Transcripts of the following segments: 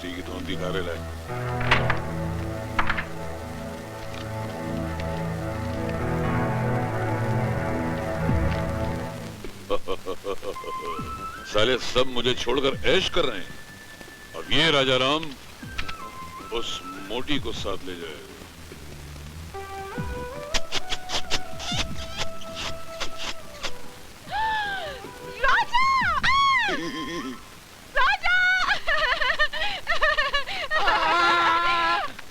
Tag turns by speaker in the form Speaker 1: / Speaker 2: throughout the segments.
Speaker 1: मोटी की धोन दिखा रहे लाए। साले सब मुझे छोड़कर ऐश कर रहे हैं। अब ये राजा राम उस मोटी को साथ ले जाए।
Speaker 2: राजा!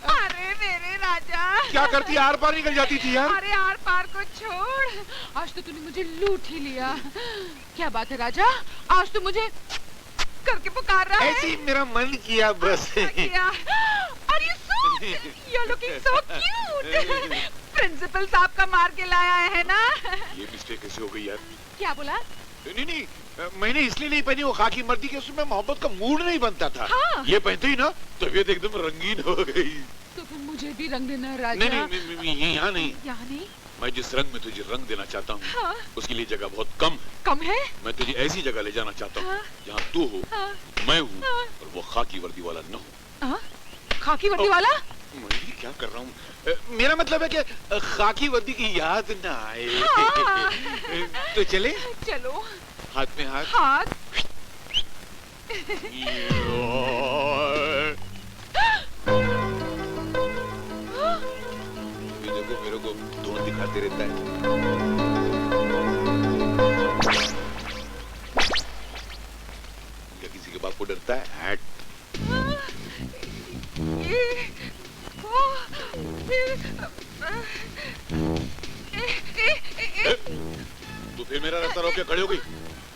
Speaker 2: अरे मेरे राजा!
Speaker 3: क्या करती, आर पार निकल जाती थी यार।
Speaker 2: अरे आर पार को छोड़, आज तो तूने मुझे लूट ही लिया। क्या बात है राजा, आज तो मुझे करके पुकार रहा है।
Speaker 3: ऐसे ही मेरा मन किया बस।
Speaker 2: Are you so? You're looking so cute. Principal साहब का मार के लाया है ना?
Speaker 3: ये मिस्टेक कैसे हो गई यार?
Speaker 2: क्या बोला?
Speaker 3: नहीं, मैंने इसलिए नहीं पहनी वो खाकी वर्दी के, उसमें मोहब्बत का मूड नहीं बनता था।
Speaker 2: हाँ।
Speaker 3: ये पहनते ही ना तबीयत एकदम रंगीन हो गई।
Speaker 2: तो फिर मुझे भी रंग देना राजा।
Speaker 3: नहीं, यहाँ नहीं।
Speaker 2: यहाँ नहीं?
Speaker 3: मैं जिस रंग में तुझे रंग देना चाहता हूँ,
Speaker 2: हाँ।
Speaker 3: उसके लिए जगह बहुत कम है।
Speaker 2: कम है?
Speaker 3: मैं तुझे ऐसी जगह ले जाना चाहता हूँ
Speaker 2: हाँ।
Speaker 3: जहाँ तू हो,
Speaker 2: हाँ।
Speaker 3: मैं हूँ,
Speaker 2: हाँ।
Speaker 3: और वो खाकी वर्दी वाला न हो।
Speaker 2: हाँ? खाकी वर्दी वाला?
Speaker 3: मैं ये क्या कर रहा हूँ? मेरा मतलब है कि खाकी वर्दी की याद ना आए।
Speaker 2: हाँ।
Speaker 3: तो चले?
Speaker 2: चलो।
Speaker 3: हाथ में हाथ।
Speaker 2: हाथ।
Speaker 3: ये देखो मेरे को धोन दिखाते रहता है। क्या किसी के बाप को डरता है? हैट। तू फिर मेरा रास्ता रोक के खड़ी हो गई।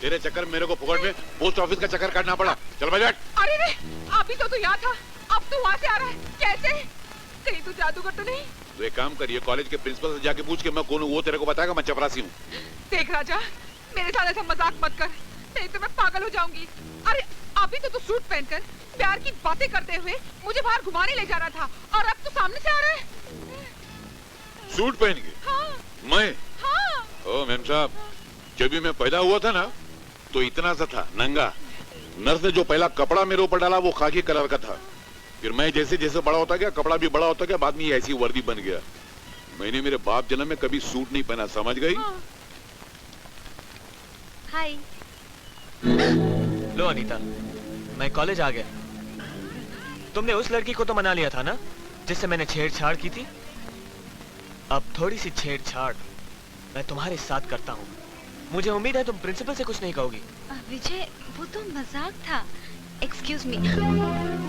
Speaker 3: तेरे चक्कर मेरे को फुकट में पोस्ट ऑफिस का चक्कर काटना पड़ा। चल बजाट।
Speaker 2: अरे रे, अभी तो तू यहाँ था, अब तू वहाँ से आ रहा है, कैसे? कहीं तू जादूगर तो नहीं?
Speaker 3: तो एक काम करिए, कॉलेज के प्रिंसिपल से जाके पूछ के मैं कौन हूँ वो तेरे को बताएगा। मैं चपरासी हूँ।
Speaker 2: देख राजा, मेरे साथ ऐसा मजाक मत कर, नहीं तो मैं पागल हो जाऊंगी। अरे अभी तो तू सूट पहनकर प्यार की बातें करते हुए मुझे बाहर घुमाने ले जा रहा था, और अब तू सामने से आ रहा है।
Speaker 3: सूट पहन के?
Speaker 2: हाँ।
Speaker 3: मैं?
Speaker 2: हाँ।
Speaker 3: ओ मैम साहब, जब भी मैं पैदा हुआ था ना, तो इतना सा था, नंगा। नर्स ने जो पहला कपड़ा मेरे ऊपर डाला वो खाकी कलर का था। फिर मैं जैसे जैसे बड़ा होता गया, कपड़ा भी बड़ा होता गया, बाद में ये ऐसी वर्दी बन गया। मैंने मेरे बाप जन्म में कभी सूट नहीं पहना, समझ गई?
Speaker 4: हाय।
Speaker 5: लो अनीता, मैं कॉलेज आ गया। तुमने उस लड़की को तो मना लिया था ना, जिससे मैंने छेड़छाड़ की थी। अब थोड़ी सी छेड़छाड़ मैं तुम्हारे साथ करता हूँ। मुझे उम्मीद है तुम प्रिंसिपल से कुछ नहीं कहोगी।
Speaker 4: विजय, वो तो मजाक था। Excuse me.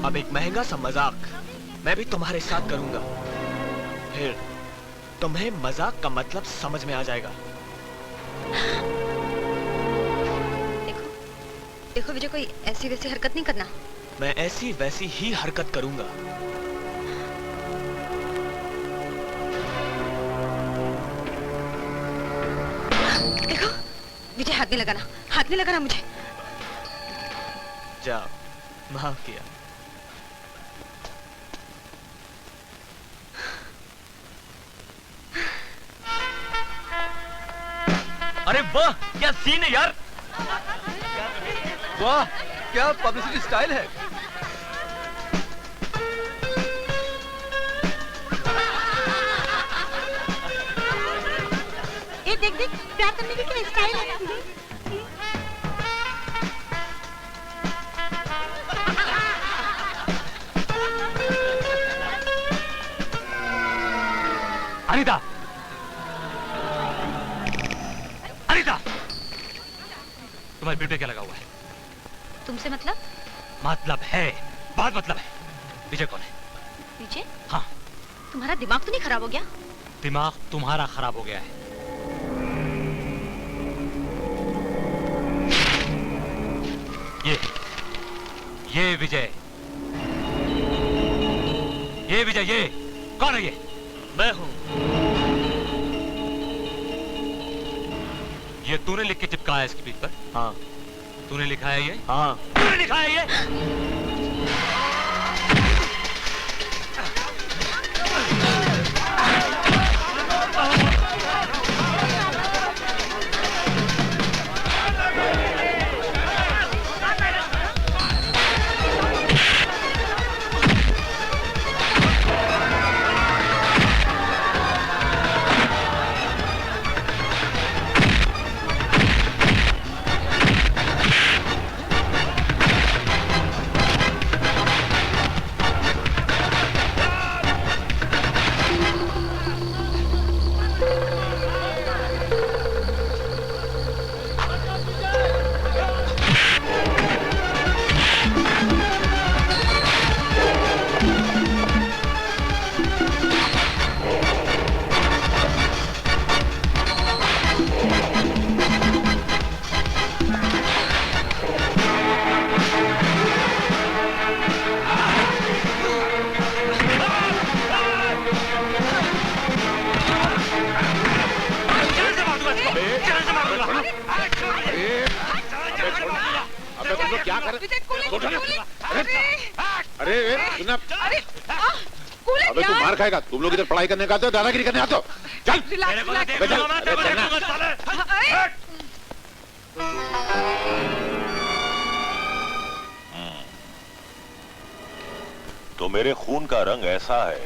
Speaker 5: अब एक महंगा सा मजाक मैं भी तुम्हारे साथ करूंगा, फिर तुम्हें मजाक का मतलब समझ में आ जाएगा।
Speaker 4: देखो, देखो विजय, कोई ऐसी वैसी हरकत नहीं करना।
Speaker 5: मैं ऐसी वैसी ही हरकत करूंगा।
Speaker 4: देखो विजय, हाथ नहीं लगाना, हाथ नहीं लगाना मुझे।
Speaker 5: जाओ, माफ किया।
Speaker 6: अरे वाह, क्या सीन है यार। वाह, क्या पब्लिसिटी स्टाइल है।
Speaker 4: ये देख देख, प्यार करने की क्या स्टाइल है।
Speaker 6: अनीता, अनीता, तुम्हारे पेट पे क्या लगा हुआ है?
Speaker 4: तुमसे मतलब?
Speaker 6: मतलब है, बहुत मतलब है। विजय कौन है?
Speaker 4: विजय?
Speaker 6: हाँ।
Speaker 4: तुम्हारा दिमाग तो नहीं खराब हो गया?
Speaker 6: दिमाग तुम्हारा खराब हो गया है। ये विजय, ये विजय, ये कौन है? ये
Speaker 5: मैं हूँ।
Speaker 6: ये तूने लिख के चिपकाया इसकी पीठ पर?
Speaker 5: हाँ।
Speaker 6: तूने लिखा है ये?
Speaker 5: हाँ।
Speaker 6: तूने लिखा है ये?
Speaker 2: विजय कूलिंग
Speaker 3: उठा ले।
Speaker 2: कूलिंग
Speaker 3: अरे सुना,
Speaker 2: अरे कूलिंग
Speaker 3: अबे तू मार खाएगा। तुम लोग इधर पढ़ाई करने का आते हो, दादागिरी करने आते हो? चल
Speaker 2: रिलैक्स रिलैक्स
Speaker 3: अबे चल, अबे चलना।
Speaker 2: अरे
Speaker 7: तो मेरे खून का रंग ऐसा है,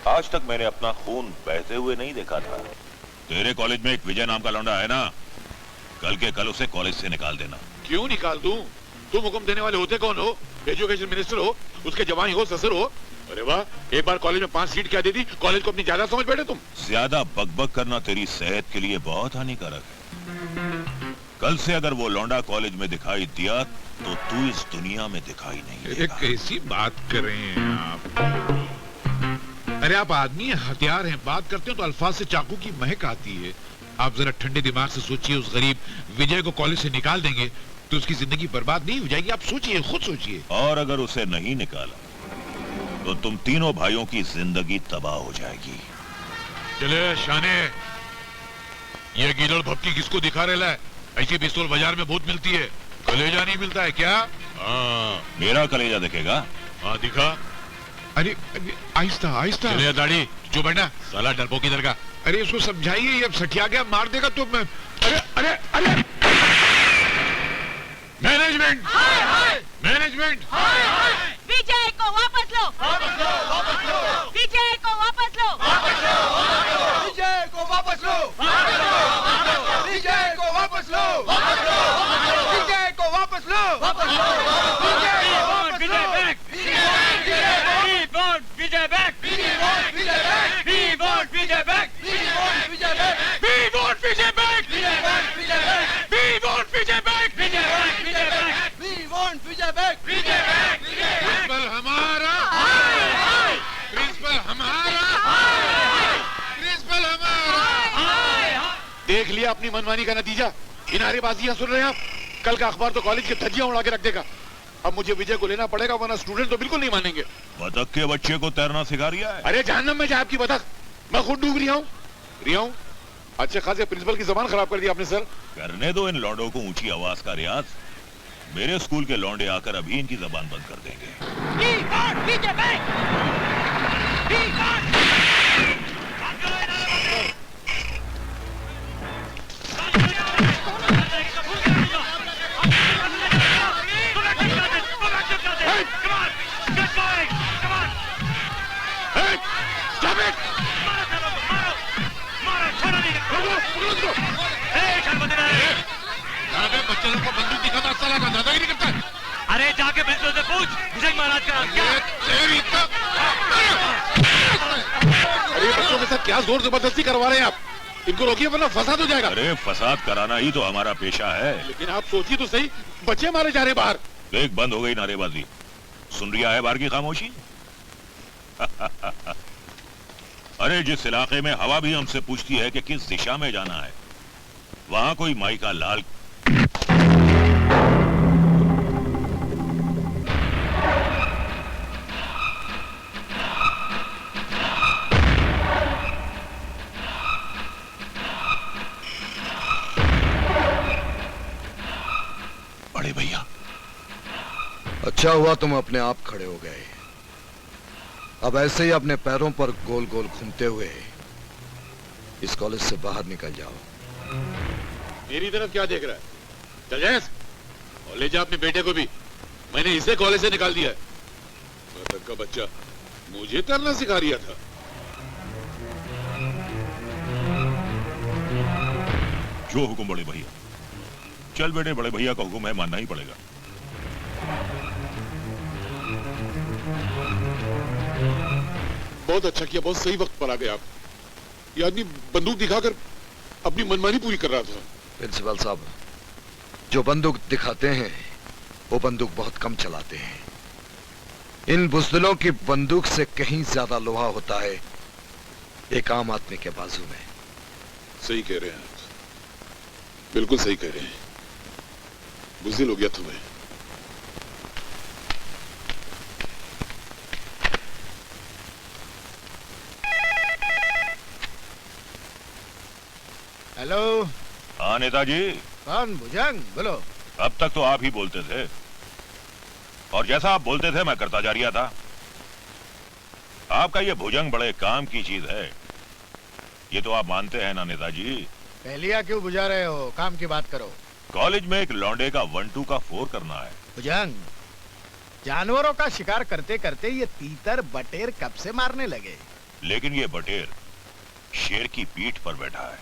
Speaker 7: आज तक मैंने अपना खून बहते हुए नहीं देखा था।
Speaker 3: तेरे कॉलेज में एक विजय नाम का लौंडा है ना, कल के कल उसे कॉलेज से निकाल देना। क्यों निकाल दूं? तुम हुक्म देने वाले होते कौन हो? एजुकेशन मिनिस्टर हो, उसके जवानी हो, ससुर हो। अरे वाह, एक बार कॉलेज में 5 सीट क्या दे दी, कॉलेज को अपनी ज्यादा समझ बैठे तुम।
Speaker 7: ज्यादा बकबक करना तेरी सेहत के लिए बहुत हानिकारक है। कल से अगर वो लौंडा कॉलेज में दिखाई दिया तो तू इस दुनिया में दिखाई नहीं देगा।
Speaker 3: कैसी बात कर रहे हैं आप? अरे आप आदमी हैं, हथियार हैं, बात करते हो तो अल्फाज से चाकू की महक आती है। आप जरा ठंडे दिमाग से सोचिए, उस गरीब विजय को कॉलेज से निकाल देंगे तो उसकी जिंदगी बर्बाद नहीं हो जाएगी? आप सोचिए, खुद सोचिए।
Speaker 7: और अगर उसे नहीं निकाला तो तुम तीनों भाइयों की जिंदगी तबाह हो जाएगी।
Speaker 3: चले शाने, ये गीदड़ भक्ति किसको दिखा रहा है? ऐसी पिस्तौल बाजार में बहुत मिलती है, कलेजा नहीं मिलता है क्या? हाँ,
Speaker 7: मेरा कलेजा देखेगा?
Speaker 3: हाँ दिखा। अरे आहिस्ता आहिस्ता। चले दाढ़ी, जो बैठना साला डरपोक किधर का? अरे उसको समझाइए, ये अब सठिया गया, मार देगा तो मैं। अरे अरे अरे मैनेजमेंट, मैनेजमेंट,
Speaker 8: विजय को वापस लो, विजय को वापस लो,
Speaker 9: विजय को वापस लो, विजय को वापस लो, विजय को वापस लो, Vijay back,
Speaker 6: We want Vijay back!
Speaker 9: Vijay back,
Speaker 6: We want Vijay back!
Speaker 9: Vijay back,
Speaker 6: We want Vijay back!
Speaker 9: Vijay back, Vijay back,
Speaker 6: We want Vijay back!
Speaker 9: Vijay back, we want Vijay back,
Speaker 3: principal हमारा, प्रिंसिपल हमारा, प्रिंसिपल हमारा। देख लिया अपनी मनमानी का नतीजा। इन नारेबाजियां सुन रहे हैं आप? कल का अखबार तो कॉलेज के धज्जियां उड़ा के रख देगा। अब मुझे विजय को लेना पड़ेगा, वरना स्टूडेंट तो बिल्कुल नहीं मानेंगे।
Speaker 7: बतख के बच्चे को तैरना सिखा रिया है।
Speaker 3: अरे जहन्नम में जाए आपकी बतख, मैं खुद डूब रहा हूँ। अच्छे खासे प्रिंसिपल की जबान खराब कर दी आपने सर।
Speaker 7: करने दो इन लौंडों को ऊंची आवाज का रियाज। मेरे स्कूल के लौंडे आकर अभी इनकी जबान बंद कर देंगे।
Speaker 8: We want Vijay back! We want!
Speaker 3: बच्चे लोग को बंदूक दिखाना अच्छा लगा, दादागिरी करता है।
Speaker 6: अरे जाके प्रिंसिपल से पूछ, विजय महाराज का क्या?
Speaker 3: अरे बच्चों के साथ क्या जोर जबरदस्ती करवा रहे हैं आप? इनको रोकिए वरना फसाद हो जाएगा।
Speaker 7: अरे फसाद कराना ही तो हमारा पेशा है।
Speaker 3: लेकिन आप सोचिए तो सही, बच्चे मारे जा रहे बाहर।
Speaker 7: देख, बंद हो गई नारेबाजी। सुन रिया है बाहर की खामोशी? अरे जिस इलाके में हवा भी हमसे पूछती है कि किस दिशा में जाना है, वहां कोई माई का लाल बड़े भैया।
Speaker 10: अच्छा हुआ तुम अपने आप खड़े हो गए। अब ऐसे ही अपने पैरों पर गोल गोल घूमते हुए इस कॉलेज से बाहर निकल जाओ।
Speaker 3: मेरी तरफ क्या देख रहा है? चल जैस, और ले जा अपने बेटे को भी। मैंने इसे कॉलेज से निकाल दिया है। बतख का बच्चा मुझे तैरना सिखा रिया था।
Speaker 7: जो हुक्म बड़े भैया। चल बेटे, बड़े भैया का हुक्म है, मानना ही पड़ेगा।
Speaker 3: बहुत अच्छा किया, बहुत सही वक्त पर आ गए आप। ये आदमी बंदूक दिखाकर अपनी मनमानी पूरी कर रहा था।
Speaker 10: प्रिंसिपल साहब, जो बंदूक दिखाते हैं वो बंदूक बहुत कम चलाते हैं। इन बुज़दिलों की बंदूक से कहीं ज्यादा लोहा होता है एक आम आदमी के बाजू में।
Speaker 3: सही कह रहे हैं आप, बिल्कुल सही कह रहे हैं। बुज़दिल हो गया तुम्हें।
Speaker 9: हेलो।
Speaker 7: हाँ नेताजी।
Speaker 9: कौन? भुजंग बोलो।
Speaker 7: अब तक तो आप ही बोलते थे, और जैसा आप बोलते थे मैं करता जा रहा था। आपका ये भुजंग बड़े काम की चीज है, ये तो आप मानते हैं ना नेताजी?
Speaker 9: पहलिया क्यों बुझा रहे हो? काम की बात करो।
Speaker 7: कॉलेज में एक लौंडे का 1-2 का 4 करना है।
Speaker 9: भुजंग, जानवरों का शिकार करते करते ये तीतर बटेर कब से मारने लगे?
Speaker 7: लेकिन ये बटेर शेर की पीठ पर बैठा है।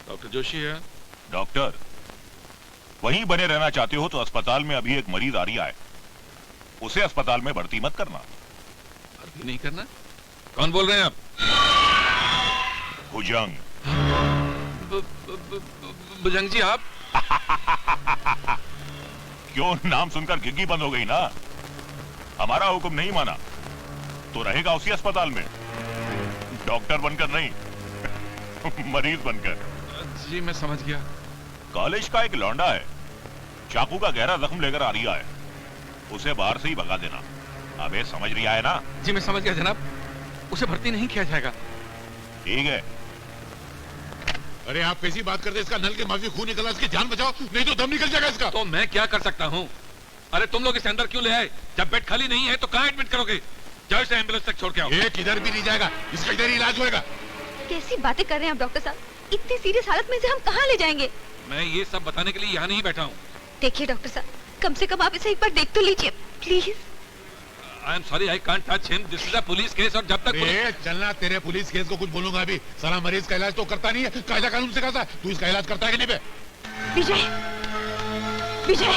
Speaker 3: डॉक्टर जोशी है?
Speaker 7: डॉक्टर, वहीं बने रहना चाहते हो तो अस्पताल में अभी एक मरीज आ रही है, उसे अस्पताल में भर्ती मत करना।
Speaker 3: भर्ती नहीं करना? कौन बोल रहे हैं आप?
Speaker 7: भुजंग।
Speaker 3: भुजंग जी आप?
Speaker 7: क्यों, नाम सुनकर घिग्गी बंद हो गई ना? हमारा हुक्म नहीं माना तो रहेगा उसी अस्पताल में, डॉक्टर बनकर नहीं, मरीज बनकर।
Speaker 3: जी मैं समझ गया।
Speaker 7: कॉलेज का एक लौंडा है, चाकू का गहरा जख्म लेकर आ रहा है, उसे बाहर से ही भगा देना। अबे समझ रहा है ना?
Speaker 3: जी मैं समझ गया जनाब, उसे भर्ती नहीं किया जाएगा।
Speaker 7: ठीक है।
Speaker 3: अरे आप कैसी बात करते हैं? इसका नल के माफी खून निकला, इसकी जान बचाओ नहीं तो दम निकल जाएगा इसका।
Speaker 11: तो मैं क्या कर सकता हूँ? अरे तुम लोग इसे अंदर क्यों ले आए? जब बेड खाली नहीं है तो कहाँ एडमिट करोगे? जाओ इसे एम्बुलेंस तक छोड़ के आओ।
Speaker 3: ये किधर भी नहीं जाएगा, इसका इधर ही इलाज होएगा।
Speaker 4: कैसी बातें कर रहे हैं आप डॉक्टर साहब? इतनी सीरियस हालत में इसे हम कहाँ ले जाएंगे?
Speaker 11: मैं ये सब बताने के लिए यहाँ नहीं बैठा हूँ।
Speaker 4: देखिए डॉक्टर साहब, कम से कम आप इसे एक बार देख तो लीजिए please.
Speaker 11: I am sorry, I can't touch him, this is a police case. और जब तक
Speaker 3: चलना, तेरे पुलिस केस को कुछ बोलूंगा अभी। सारा मरीज का इलाज तो करता नहीं है, कायदा कानून से करता है। तू इसका इलाज करता है कि नहीं बे?
Speaker 8: विजय, विजय,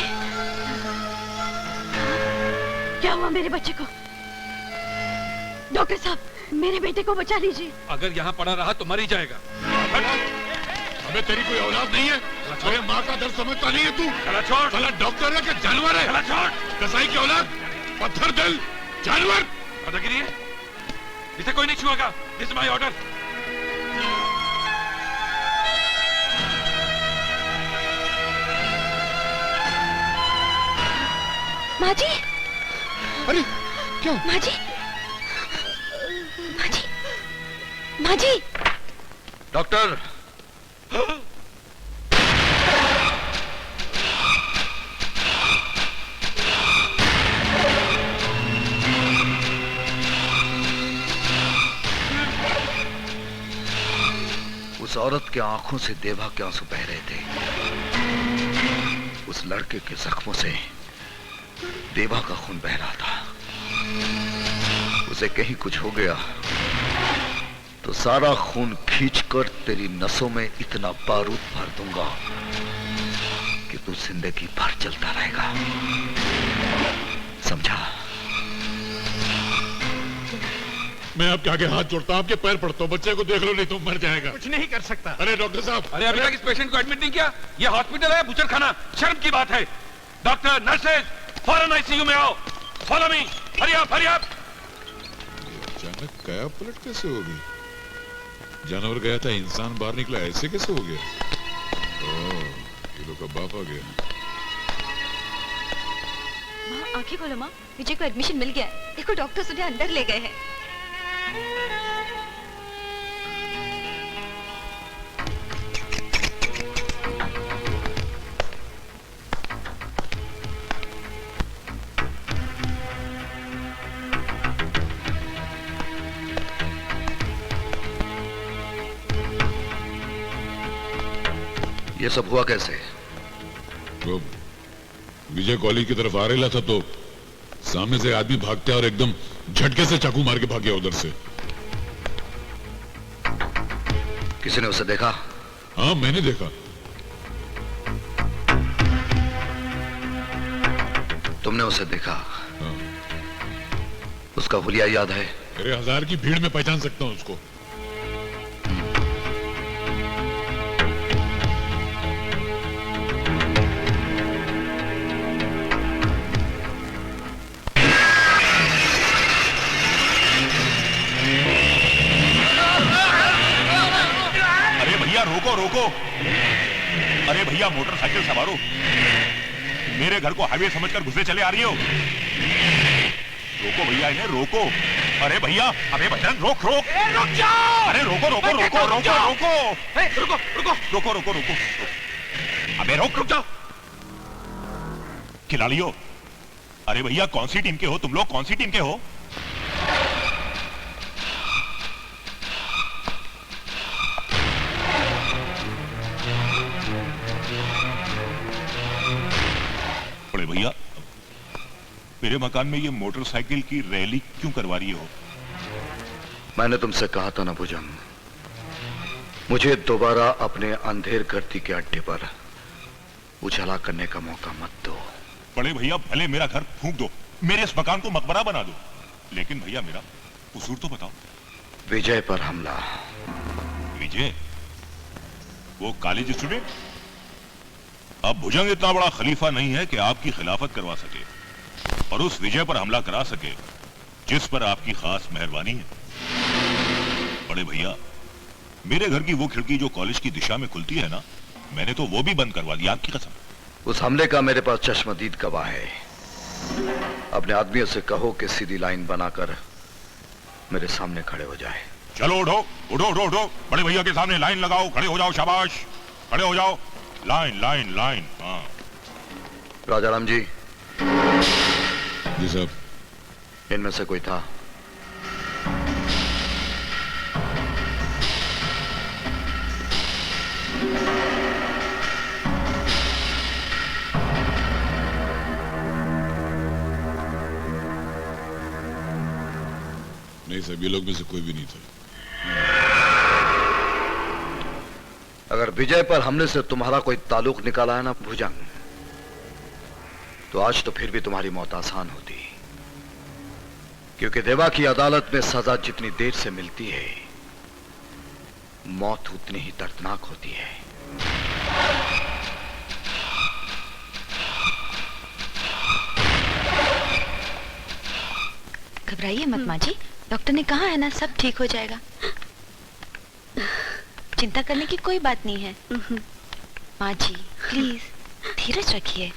Speaker 8: क्या हुआ मेरे बच्चे को? डॉक्टर साहब, मेरे बेटे को बचा लीजिए।
Speaker 11: अगर यहाँ पड़ा रहा तो मर ही जाएगा।
Speaker 3: अबे तेरी कोई औलाद नहीं है? अरे माँ का दर्द समझता नहीं है तू?
Speaker 11: चला छोड़।
Speaker 3: साला डॉक्टर है कि जानवर है?
Speaker 11: चला छोड़।
Speaker 3: कसाई की औलाद, पत्थर दिल, जानवर।
Speaker 11: दादागिरी है? इसे कोई नहीं छुएगा। This is my order.
Speaker 4: माँ जी।
Speaker 3: अरे क्या?
Speaker 4: माँ जी, माँ जी, माँ जी।
Speaker 10: डॉक्टर, उस औरत के आंखों से देवा के आंसू बह रहे थे। उस लड़के के जख्मों से देवा का खून बह रहा था। उसे कहीं कुछ हो गया तो सारा खून खींचकर तेरी नसों में इतना बारूद भर दूंगा कि तू जिंदगी भर चलता रहेगा, समझा?
Speaker 3: मैं आपके आगे हाथ जोड़ता हूँ, आपके पैर पड़ता हूँ। बच्चे को देख लो नहीं तो मर जाएगा।
Speaker 9: कुछ नहीं कर सकता।
Speaker 3: अरे डॉक्टर साहब,
Speaker 11: अरे अभी तक इस पेशेंट को एडमिट नहीं किया? ये हॉस्पिटल है, बुचर खाना? शर्म की बात है। डॉक्टर, नर्सेज, फौरन आईसीयू में आओ। Follow me, hurry up, hurry up.
Speaker 3: अचानक काया पलट कैसे हो गई? जानवर गया था, इंसान बाहर निकला, ऐसे कैसे हो गया? ओह, ये लोग का बाप आ गया।
Speaker 4: माँ आंखें खोलो माँ, विजय को एडमिशन मिल गया है। देखो डॉक्टर उन्हें अंदर ले गए हैं।
Speaker 10: ये सब हुआ कैसे?
Speaker 3: तो विजय कॉलेज की तरफ आ रहा था तो सामने से आदमी भागते और एकदम झटके से चाकू मार के भाग गया उधर से।
Speaker 10: किसी ने उसे देखा?
Speaker 3: हाँ मैंने देखा।
Speaker 10: तुमने उसे देखा?
Speaker 3: हाँ।
Speaker 10: उसका हुलिया याद है?
Speaker 3: अरे 1000 की भीड़ में पहचान सकता हूँ उसको।
Speaker 7: रोको रोको, अरे भैया मोटरसाइकिल सवारो, मेरे घर को हाईवे समझकर घुसे चले आ रही हो? रोको भैया इन्हें, रोको। अरे भैया, अबे बजरंग रोक रोक।
Speaker 11: रुक जाओ।
Speaker 7: अरे रोको रोको रोको रोको रोको।
Speaker 11: रुको रुको
Speaker 7: रोको रोको रोको। अबे रोक,
Speaker 11: रुक जाओ।
Speaker 7: खिलाड़ियों, अरे भैया कौन सी टीम के हो तुम लोग, कौन सी टीम के हो? बड़े भैया, मेरे मकान में ये मोटरसाइकिल की रैली क्यों करवा रही हो?
Speaker 10: मैंने तुमसे कहा था ना भुजंग, मुझे दोबारा अपने अंधेर गर्दी के अड्डे पर उजाला करने का मौका मत दो।
Speaker 7: बड़े भैया, भले मेरा घर फूंक दो, मेरे इस मकान को मकबरा बना दो, लेकिन भैया मेरा कसूर तो बताओ।
Speaker 10: विजय पर हमला।
Speaker 7: विजय? वो कॉलेज स्टूडेंट? अब भुजंग इतना बड़ा खलीफा नहीं है कि आपकी खिलाफत करवा सके और उस विजय पर हमला करा सके जिस पर आपकी खास मेहरबानी है। बड़े भैया, मेरे घर की वो खिड़की जो कॉलेज की दिशा में खुलती है ना, मैंने तो वो भी बंद करवा दी, आपकी कसम।
Speaker 10: उस हमले का मेरे पास चश्मदीद गवाह है। अपने आदमियों से कहो कि सीधी लाइन बनाकर मेरे सामने खड़े हो जाए।
Speaker 7: चलो उठो उठो उठो उठो, बड़े भैया के सामने लाइन लगाओ, खड़े हो जाओ, शाबाश, खड़े हो जाओ, लाइन लाइन लाइन। हाँ
Speaker 10: राजाराम जी।
Speaker 3: जी साहब।
Speaker 10: इनमें से कोई था?
Speaker 3: नहीं साहब, ये लोग में से कोई भी नहीं था।
Speaker 10: अगर विजय पर हमले से तुम्हारा कोई ताल्लुक निकाला है ना भुजंग, तो आज तो फिर भी तुम्हारी मौत आसान होती, क्योंकि देवा की अदालत में सजा जितनी देर से मिलती है, मौत उतनी ही दर्दनाक होती है।
Speaker 4: घबराइए मत माँ जी, डॉक्टर ने कहा है ना सब ठीक हो जाएगा। चिंता करने की कोई बात नहीं है। माँ जी प्लीज धीरज रखिए।